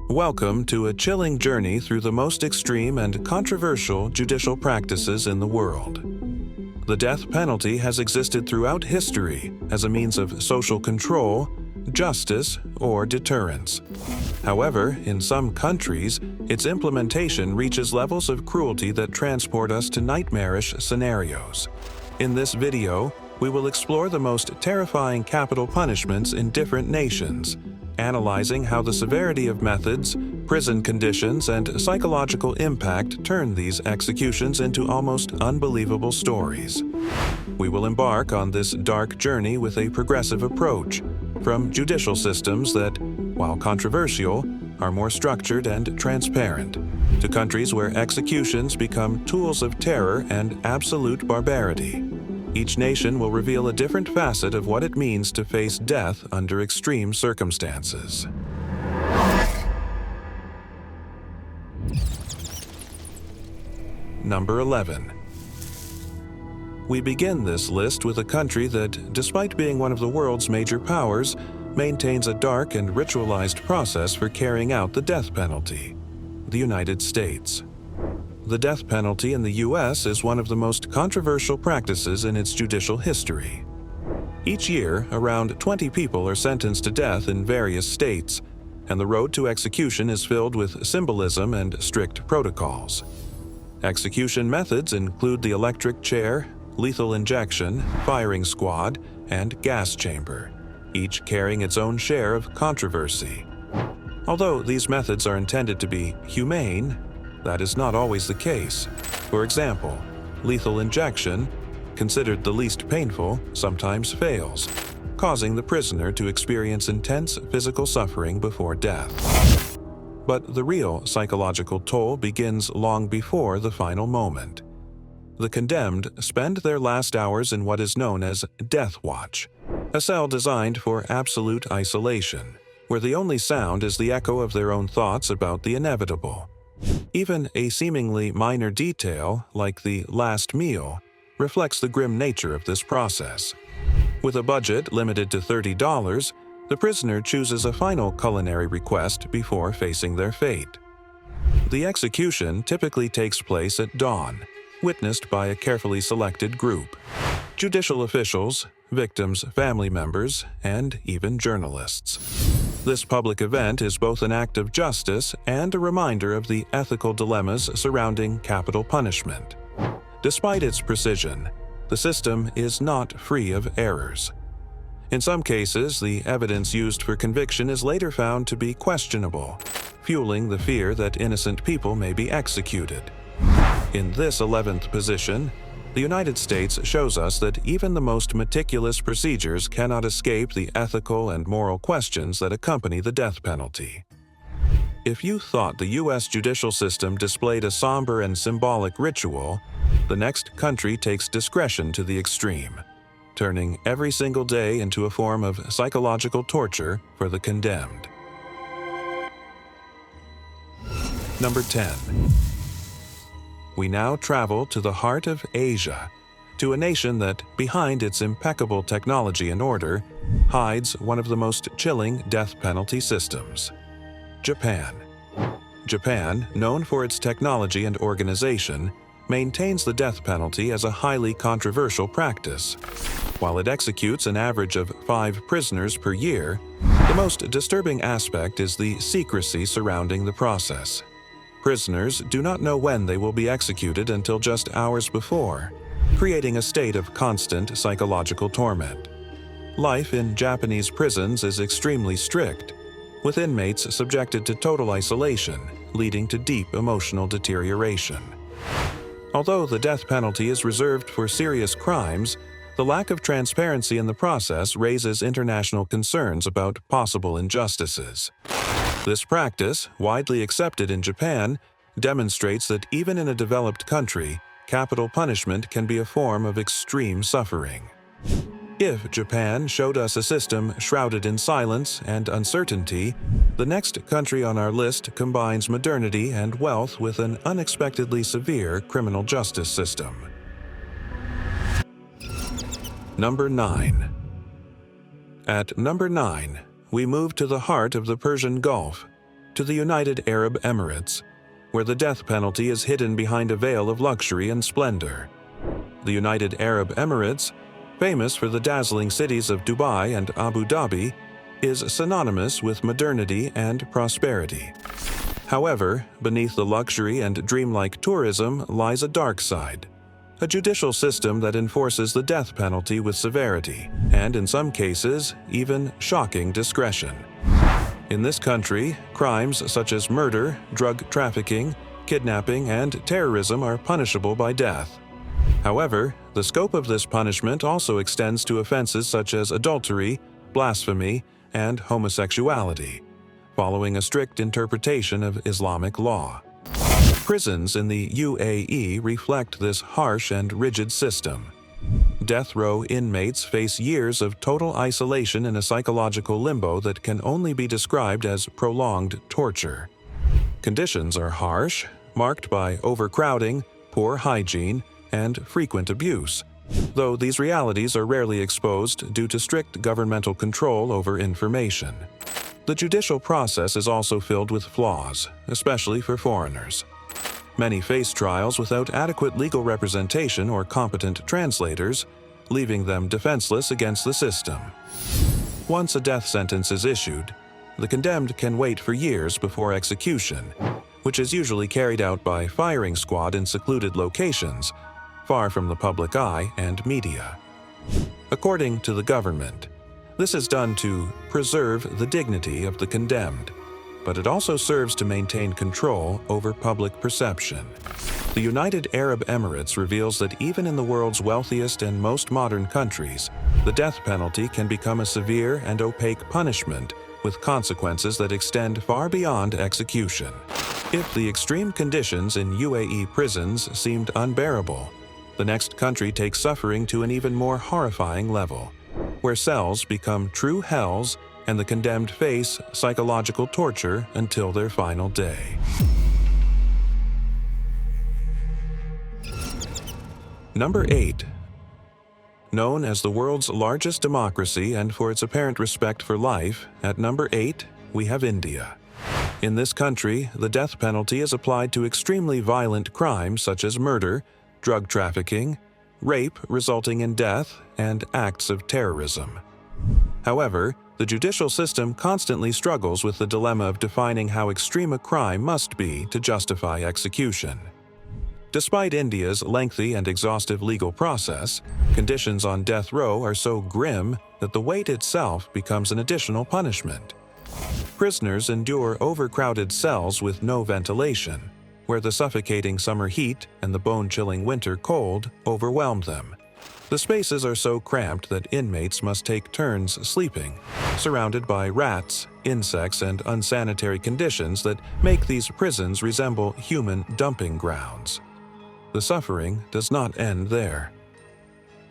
Welcome to a chilling journey through the most extreme and controversial judicial practices in the world. The death penalty has existed throughout history as a means of social control, justice, or deterrence. However, in some countries, its implementation reaches levels of cruelty that transport us to nightmarish scenarios. In this video, we will explore the most terrifying capital punishments in different nations, analyzing how the severity of methods, prison conditions, and psychological impact turn these executions into almost unbelievable stories. We will embark on this dark journey with a progressive approach, from judicial systems that, while controversial, are more structured and transparent, to countries where executions become tools of terror and absolute barbarity. Each nation will reveal a different facet of what it means to face death under extreme circumstances. Number 11. We begin this list with a country that, despite being one of the world's major powers, maintains a dark and ritualized process for carrying out the death penalty: the United States. The death penalty in the U.S. is one of the most controversial practices in its judicial history. Each year, around 20 people are sentenced to death in various states, and the road to execution is filled with symbolism and strict protocols. Execution methods include the electric chair, lethal injection, firing squad, and gas chamber, each carrying its own share of controversy. Although these methods are intended to be humane, that is not always the case. For example, lethal injection, considered the least painful, sometimes fails, causing the prisoner to experience intense physical suffering before death. But the real psychological toll begins long before the final moment. The condemned spend their last hours in what is known as death watch, a cell designed for absolute isolation, where the only sound is the echo of their own thoughts about the inevitable. Even a seemingly minor detail, like the last meal, reflects the grim nature of this process. With a budget limited to $30, the prisoner chooses a final culinary request before facing their fate. The execution typically takes place at dawn, witnessed by a carefully selected group: judicial officials, victims' family members, and even journalists. This public event is both an act of justice and a reminder of the ethical dilemmas surrounding capital punishment. Despite its precision, the system is not free of errors. In some cases, the evidence used for conviction is later found to be questionable, fueling the fear that innocent people may be executed. In this 11th position, the United States shows us that even the most meticulous procedures cannot escape the ethical and moral questions that accompany the death penalty. If you thought the U.S. judicial system displayed a somber and symbolic ritual, the next country takes discretion to the extreme, turning every single day into a form of psychological torture for the condemned. Number 10. We now travel to the heart of Asia, to a nation that, behind its impeccable technology and order, hides one of the most chilling death penalty systems: Japan. Japan, known for its technology and organization, maintains the death penalty as a highly controversial practice. While it executes an average of 5 prisoners per year, the most disturbing aspect is the secrecy surrounding the process. Prisoners do not know when they will be executed until just hours before, creating a state of constant psychological torment. Life in Japanese prisons is extremely strict, with inmates subjected to total isolation, leading to deep emotional deterioration. Although the death penalty is reserved for serious crimes, the lack of transparency in the process raises international concerns about possible injustices. This practice, widely accepted in Japan, demonstrates that even in a developed country, capital punishment can be a form of extreme suffering. If Japan showed us a system shrouded in silence and uncertainty, the next country on our list combines modernity and wealth with an unexpectedly severe criminal justice system. Number 9. At number 9, we move to the heart of the Persian Gulf, to the United Arab Emirates, where the death penalty is hidden behind a veil of luxury and splendor. The United Arab Emirates, famous for the dazzling cities of Dubai and Abu Dhabi, is synonymous with modernity and prosperity. However, beneath the luxury and dreamlike tourism lies a dark side, a judicial system that enforces the death penalty with severity, and in some cases, even shocking discretion. In this country, crimes such as murder, drug trafficking, kidnapping, and terrorism are punishable by death. However, the scope of this punishment also extends to offenses such as adultery, blasphemy, and homosexuality, following a strict interpretation of Islamic law. Prisons in the UAE reflect this harsh and rigid system. Death row inmates face years of total isolation in a psychological limbo that can only be described as prolonged torture. Conditions are harsh, marked by overcrowding, poor hygiene, and frequent abuse, though these realities are rarely exposed due to strict governmental control over information. The judicial process is also filled with flaws, especially for foreigners. Many face trials without adequate legal representation or competent translators, leaving them defenseless against the system. Once a death sentence is issued, the condemned can wait for years before execution, which is usually carried out by firing squad in secluded locations, far from the public eye and media. According to the government, this is done to preserve the dignity of the condemned, but it also serves to maintain control over public perception. The United Arab Emirates reveals that even in the world's wealthiest and most modern countries, the death penalty can become a severe and opaque punishment with consequences that extend far beyond execution. If the extreme conditions in UAE prisons seemed unbearable, the next country takes suffering to an even more horrifying level, where cells become true hells and the condemned face psychological torture until their final day. Number 8. Known as the world's largest democracy and for its apparent respect for life, at number 8, we have India. In this country, the death penalty is applied to extremely violent crimes such as murder, drug trafficking, rape resulting in death, and acts of terrorism. However, the judicial system constantly struggles with the dilemma of defining how extreme a crime must be to justify execution. Despite India's lengthy and exhaustive legal process, conditions on death row are so grim that the wait itself becomes an additional punishment. Prisoners endure overcrowded cells with no ventilation, where the suffocating summer heat and the bone-chilling winter cold overwhelm them. The spaces are so cramped that inmates must take turns sleeping, surrounded by rats, insects, and unsanitary conditions that make these prisons resemble human dumping grounds. The suffering does not end there.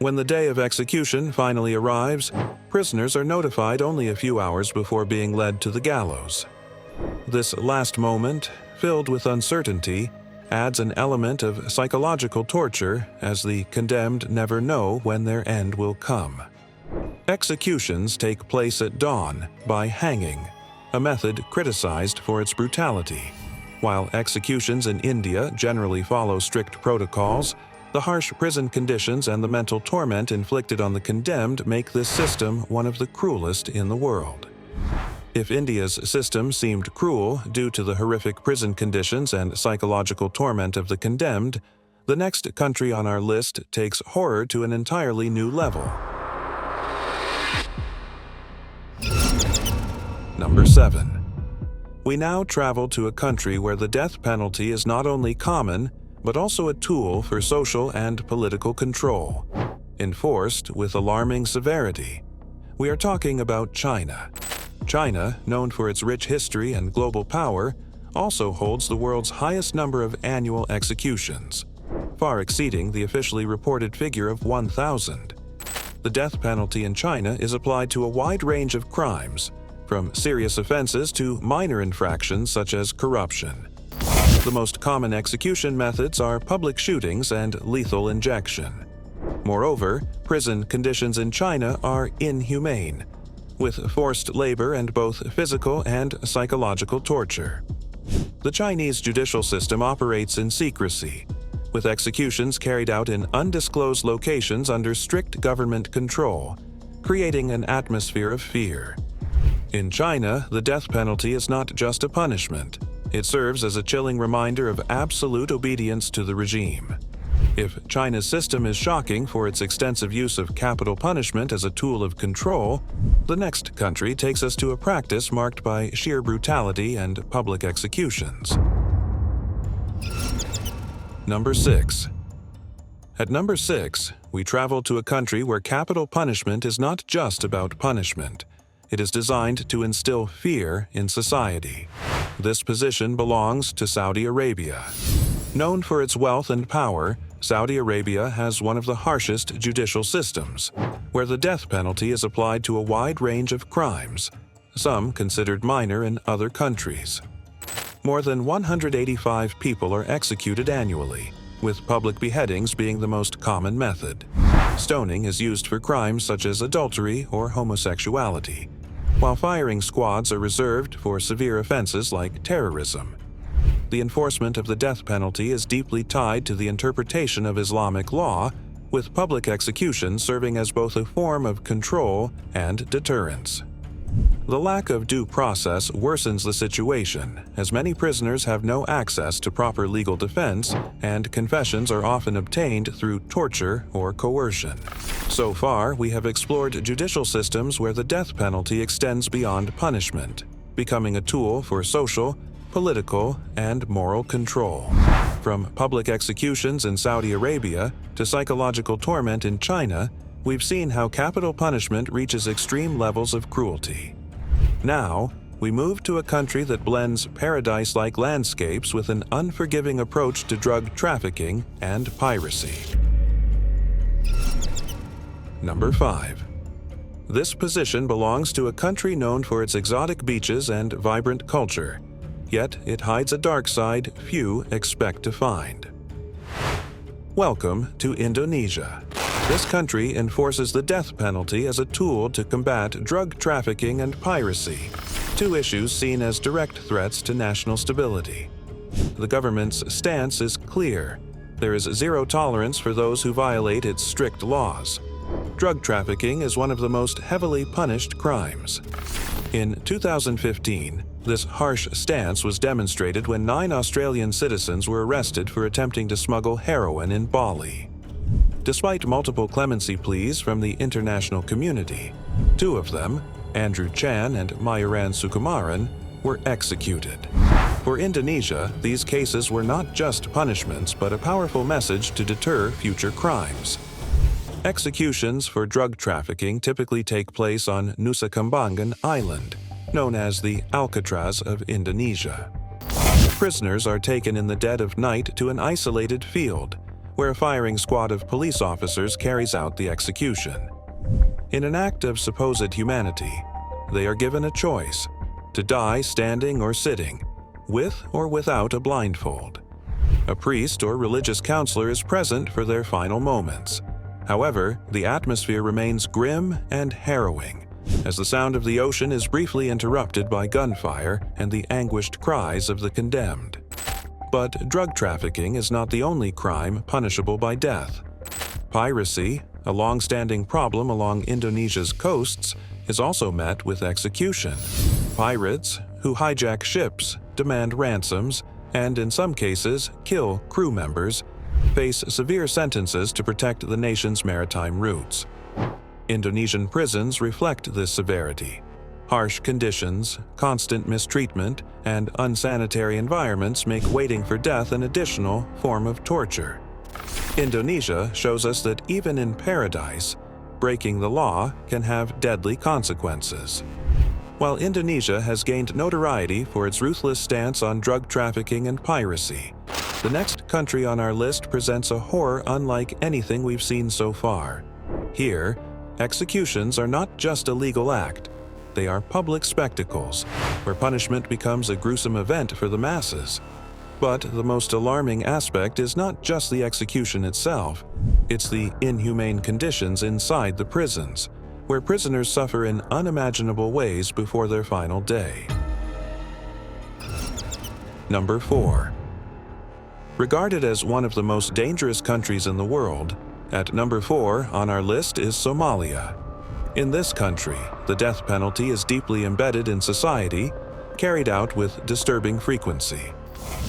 When the day of execution finally arrives, prisoners are notified only a few hours before being led to the gallows. This last moment, filled with uncertainty, adds an element of psychological torture as the condemned never know when their end will come. Executions take place at dawn by hanging, a method criticized for its brutality. While executions in India generally follow strict protocols, the harsh prison conditions and the mental torment inflicted on the condemned make this system one of the cruelest in the world. If India's system seemed cruel due to the horrific prison conditions and psychological torment of the condemned, the next country on our list takes horror to an entirely new level. Number 7. We now travel to a country where the death penalty is not only common, but also a tool for social and political control, enforced with alarming severity. We are talking about China. China, known for its rich history and global power, also holds the world's highest number of annual executions, far exceeding the officially reported figure of 1,000. The death penalty in China is applied to a wide range of crimes, from serious offenses to minor infractions such as corruption. The most common execution methods are public shootings and lethal injection. Moreover, prison conditions in China are inhumane, with forced labor and both physical and psychological torture. The Chinese judicial system operates in secrecy, with executions carried out in undisclosed locations under strict government control, creating an atmosphere of fear. In China, the death penalty is not just a punishment. It serves as a chilling reminder of absolute obedience to the regime. If China's system is shocking for its extensive use of capital punishment as a tool of control, the next country takes us to a practice marked by sheer brutality and public executions. Number 6. At number 6, we travel to a country where capital punishment is not just about punishment. It is designed to instill fear in society. This position belongs to Saudi Arabia. Known for its wealth and power, Saudi Arabia has one of the harshest judicial systems, where the death penalty is applied to a wide range of crimes, some considered minor in other countries. More than 185 people are executed annually, with public beheadings being the most common method. Stoning is used for crimes such as adultery or homosexuality, while firing squads are reserved for severe offenses like terrorism. The enforcement of the death penalty is deeply tied to the interpretation of Islamic law, with public execution serving as both a form of control and deterrence. The lack of due process worsens the situation, as many prisoners have no access to proper legal defense, and confessions are often obtained through torture or coercion. So far, we have explored judicial systems where the death penalty extends beyond punishment, becoming a tool for social, political, and moral control. From public executions in Saudi Arabia to psychological torment in China, we've seen how capital punishment reaches extreme levels of cruelty. Now, we move to a country that blends paradise-like landscapes with an unforgiving approach to drug trafficking and piracy. Number 5. This position belongs to a country known for its exotic beaches and vibrant culture, yet it hides a dark side few expect to find. Welcome to Indonesia. This country enforces the death penalty as a tool to combat drug trafficking and piracy, two issues seen as direct threats to national stability. The government's stance is clear. There is zero tolerance for those who violate its strict laws. Drug trafficking is one of the most heavily punished crimes. In 2015, this harsh stance was demonstrated when 9 Australian citizens were arrested for attempting to smuggle heroin in Bali. Despite multiple clemency pleas from the international community, 2 of them, Andrew Chan and Mayaran Sukumaran, were executed. For Indonesia, these cases were not just punishments but a powerful message to deter future crimes. Executions for drug trafficking typically take place on Nusa Kambangan Island, known as the Alcatraz of Indonesia. Prisoners are taken in the dead of night to an isolated field, where a firing squad of police officers carries out the execution. In an act of supposed humanity, they are given a choice: to die standing or sitting, with or without a blindfold. A priest or religious counselor is present for their final moments. However, the atmosphere remains grim and harrowing, as the sound of the ocean is briefly interrupted by gunfire and the anguished cries of the condemned. But drug trafficking is not the only crime punishable by death. Piracy, a long-standing problem along Indonesia's coasts, is also met with execution. Pirates, who hijack ships, demand ransoms, and in some cases kill crew members, face severe sentences to protect the nation's maritime routes. Indonesian prisons reflect this severity. Harsh conditions, constant mistreatment, and unsanitary environments make waiting for death an additional form of torture. Indonesia shows us that even in paradise, breaking the law can have deadly consequences. While Indonesia has gained notoriety for its ruthless stance on drug trafficking and piracy, the next country on our list presents a horror unlike anything we've seen so far. Here, executions are not just a legal act. They are public spectacles, where punishment becomes a gruesome event for the masses. But the most alarming aspect is not just the execution itself, it's the inhumane conditions inside the prisons, where prisoners suffer in unimaginable ways before their final day. Number 4. Regarded as one of the most dangerous countries in the world, at number 4 on our list is Somalia. In this country, the death penalty is deeply embedded in society, carried out with disturbing frequency.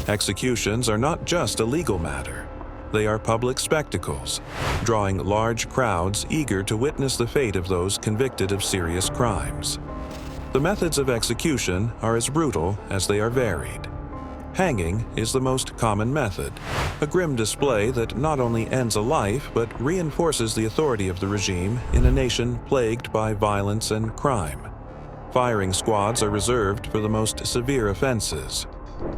Executions are not just a legal matter. They are public spectacles, drawing large crowds eager to witness the fate of those convicted of serious crimes. The methods of execution are as brutal as they are varied. Hanging is the most common method, a grim display that not only ends a life but reinforces the authority of the regime in a nation plagued by violence and crime. Firing squads are reserved for the most severe offenses.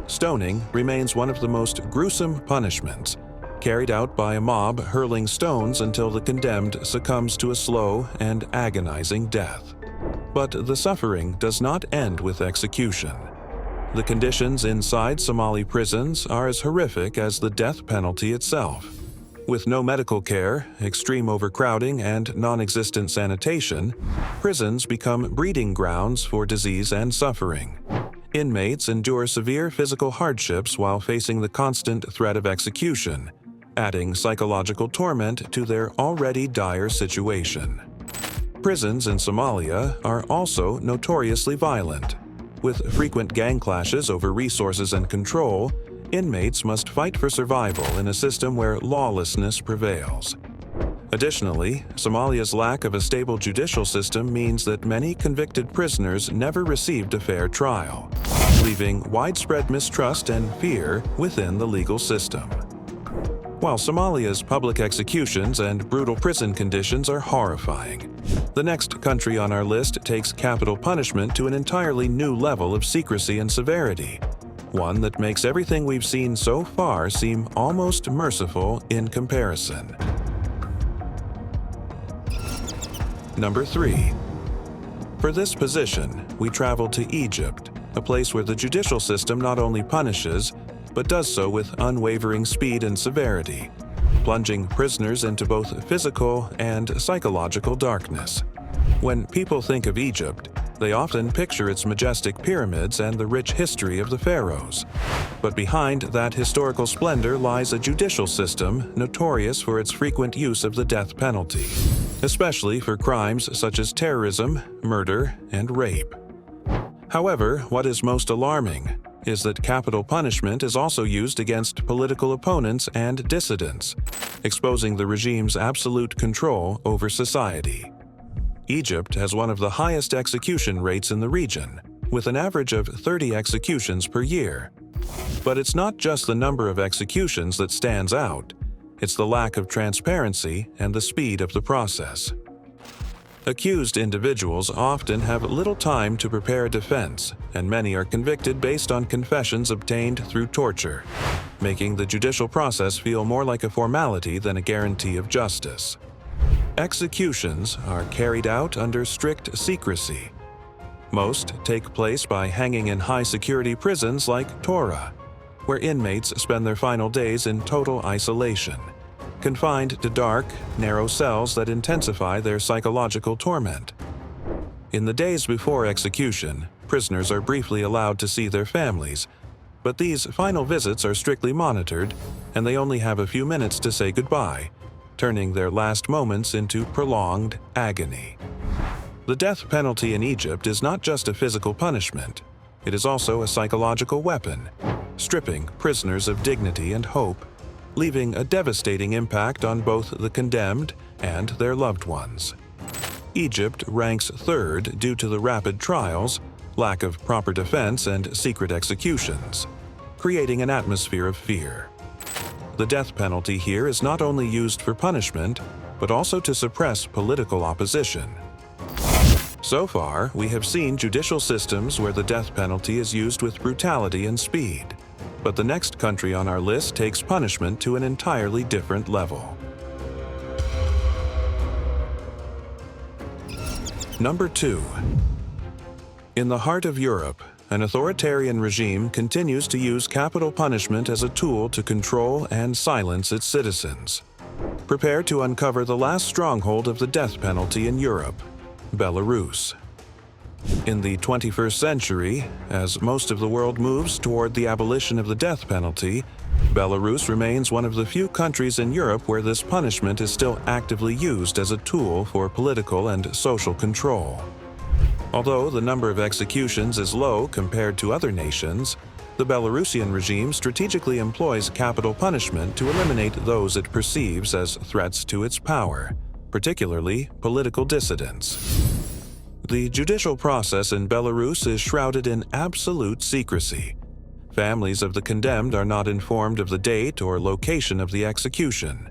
Stoning remains one of the most gruesome punishments, carried out by a mob hurling stones until the condemned succumbs to a slow and agonizing death. But the suffering does not end with execution. The conditions inside Somali prisons are as horrific as the death penalty itself. With no medical care, extreme overcrowding, and non-existent sanitation, prisons become breeding grounds for disease and suffering. Inmates endure severe physical hardships while facing the constant threat of execution, adding psychological torment to their already dire situation. Prisons in Somalia are also notoriously violent. With frequent gang clashes over resources and control, inmates must fight for survival in a system where lawlessness prevails. Additionally, Somalia's lack of a stable judicial system means that many convicted prisoners never received a fair trial, leaving widespread mistrust and fear within the legal system. While Somalia's public executions and brutal prison conditions are horrifying, the next country on our list takes capital punishment to an entirely new level of secrecy and severity, one that makes everything we've seen so far seem almost merciful in comparison. Number 3. For this position, we travel to Egypt, a place where the judicial system not only punishes, but does so with unwavering speed and severity, plunging prisoners into both physical and psychological darkness. When people think of Egypt, they often picture its majestic pyramids and the rich history of the pharaohs. But behind that historical splendor lies a judicial system notorious for its frequent use of the death penalty, especially for crimes such as terrorism, murder, and rape. However, what is most alarming is that capital punishment is also used against political opponents and dissidents, exposing the regime's absolute control over society. Egypt has one of the highest execution rates in the region, with an average of 30 executions per year. But it's not just the number of executions that stands out, it's the lack of transparency and the speed of the process. Accused individuals often have little time to prepare a defense, and many are convicted based on confessions obtained through torture, making the judicial process feel more like a formality than a guarantee of justice. Executions are carried out under strict secrecy. Most take place by hanging in high-security prisons like Tora, where inmates spend their final days in total isolation, confined to dark, narrow cells that intensify their psychological torment. In the days before execution, prisoners are briefly allowed to see their families, but these final visits are strictly monitored, and they only have a few minutes to say goodbye, turning their last moments into prolonged agony. The death penalty in Egypt is not just a physical punishment, it is also a psychological weapon, stripping prisoners of dignity and hope, leaving a devastating impact on both the condemned and their loved ones. Egypt ranks third due to the rapid trials, lack of proper defense, and secret executions, creating an atmosphere of fear. The death penalty here is not only used for punishment, but also to suppress political opposition. So far, we have seen judicial systems where the death penalty is used with brutality and speed. But the next country on our list takes punishment to an entirely different level. Number 2. In the heart of Europe, an authoritarian regime continues to use capital punishment as a tool to control and silence its citizens. Prepare to uncover the last stronghold of the death penalty in Europe, Belarus. In the 21st century, as most of the world moves toward the abolition of the death penalty, Belarus remains one of the few countries in Europe where this punishment is still actively used as a tool for political and social control. Although the number of executions is low compared to other nations, the Belarusian regime strategically employs capital punishment to eliminate those it perceives as threats to its power, particularly political dissidents. The judicial process in Belarus is shrouded in absolute secrecy. Families of the condemned are not informed of the date or location of the execution.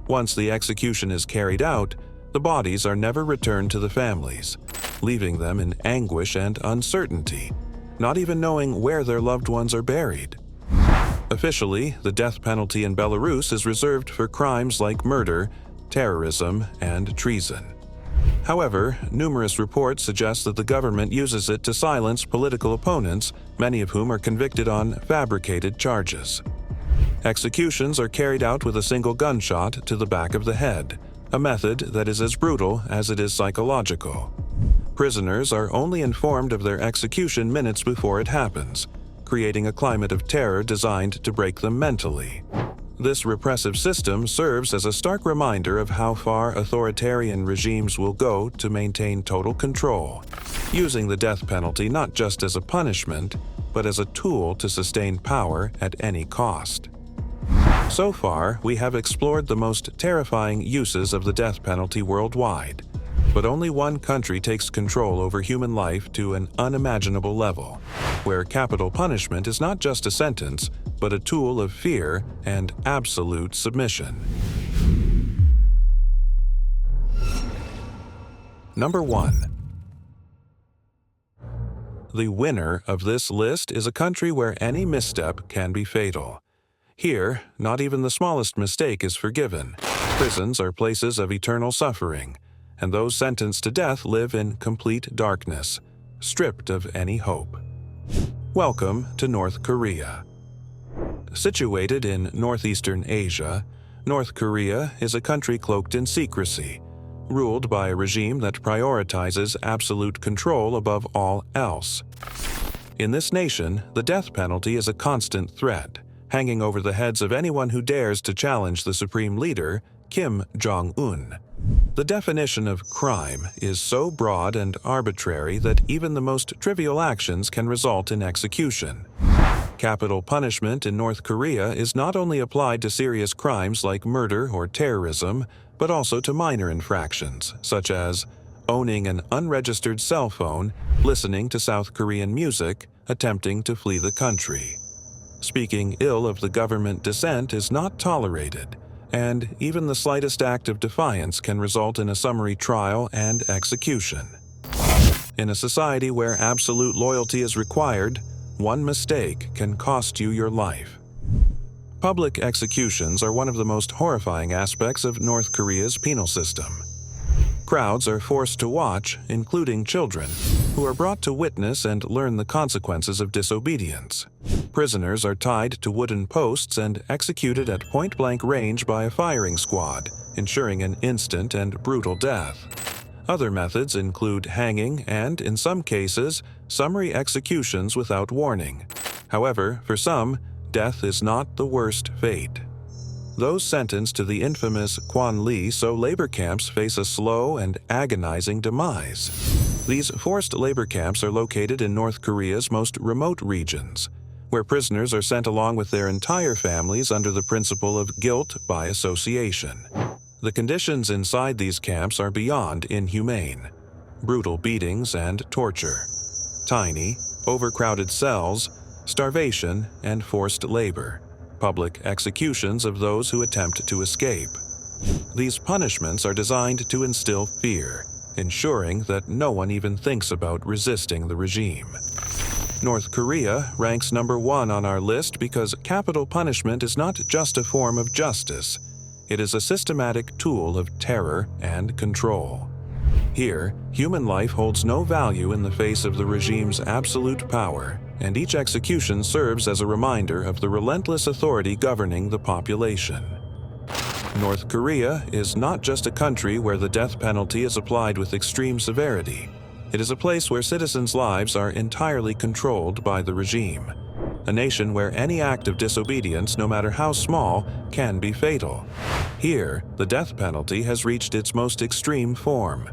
Once the execution is carried out, the bodies are never returned to the families, leaving them in anguish and uncertainty, not even knowing where their loved ones are buried. Officially, the death penalty in Belarus is reserved for crimes like murder, terrorism, and treason. However, numerous reports suggest that the government uses it to silence political opponents, many of whom are convicted on fabricated charges. Executions are carried out with a single gunshot to the back of the head, a method that is as brutal as it is psychological. Prisoners are only informed of their execution minutes before it happens, creating a climate of terror designed to break them mentally. This repressive system serves as a stark reminder of how far authoritarian regimes will go to maintain total control, using the death penalty not just as a punishment, but as a tool to sustain power at any cost. So far, we have explored the most terrifying uses of the death penalty worldwide, but only one country takes control over human life to an unimaginable level, where capital punishment is not just a sentence, but a tool of fear and absolute submission. Number 1. The winner of this list is a country where any misstep can be fatal. Here, not even the smallest mistake is forgiven. Prisons are places of eternal suffering, and those sentenced to death live in complete darkness, stripped of any hope. Welcome to North Korea. Situated in northeastern Asia, North Korea is a country cloaked in secrecy, ruled by a regime that prioritizes absolute control above all else. In this nation, the death penalty is a constant threat, hanging over the heads of anyone who dares to challenge the supreme leader, Kim Jong-un. The definition of crime is so broad and arbitrary that even the most trivial actions can result in execution. Capital punishment in North Korea is not only applied to serious crimes like murder or terrorism, but also to minor infractions, such as owning an unregistered cell phone, listening to South Korean music, attempting to flee the country. Speaking ill of the government dissent is not tolerated, and even the slightest act of defiance can result in a summary trial and execution. In a society where absolute loyalty is required, one mistake can cost you your life. Public executions are one of the most horrifying aspects of North Korea's penal system. Crowds are forced to watch, including children, who are brought to witness and learn the consequences of disobedience. Prisoners are tied to wooden posts and executed at point-blank range by a firing squad, ensuring an instant and brutal death. Other methods include hanging and, in some cases, summary executions without warning. However, for some, death is not the worst fate. Those sentenced to the infamous Kwanlee-so labor camps face a slow and agonizing demise. These forced labor camps are located in North Korea's most remote regions, where prisoners are sent along with their entire families under the principle of guilt by association. The conditions inside these camps are beyond inhumane. Brutal beatings and torture. Tiny, overcrowded cells, starvation, and forced labor. Public executions of those who attempt to escape. These punishments are designed to instill fear, ensuring that no one even thinks about resisting the regime. North Korea ranks number 1 on our list because capital punishment is not just a form of justice. It is a systematic tool of terror and control. Here, human life holds no value in the face of the regime's absolute power, and each execution serves as a reminder of the relentless authority governing the population. North Korea is not just a country where the death penalty is applied with extreme severity. It is a place where citizens' lives are entirely controlled by the regime. A nation where any act of disobedience, no matter how small, can be fatal. Here, the death penalty has reached its most extreme form.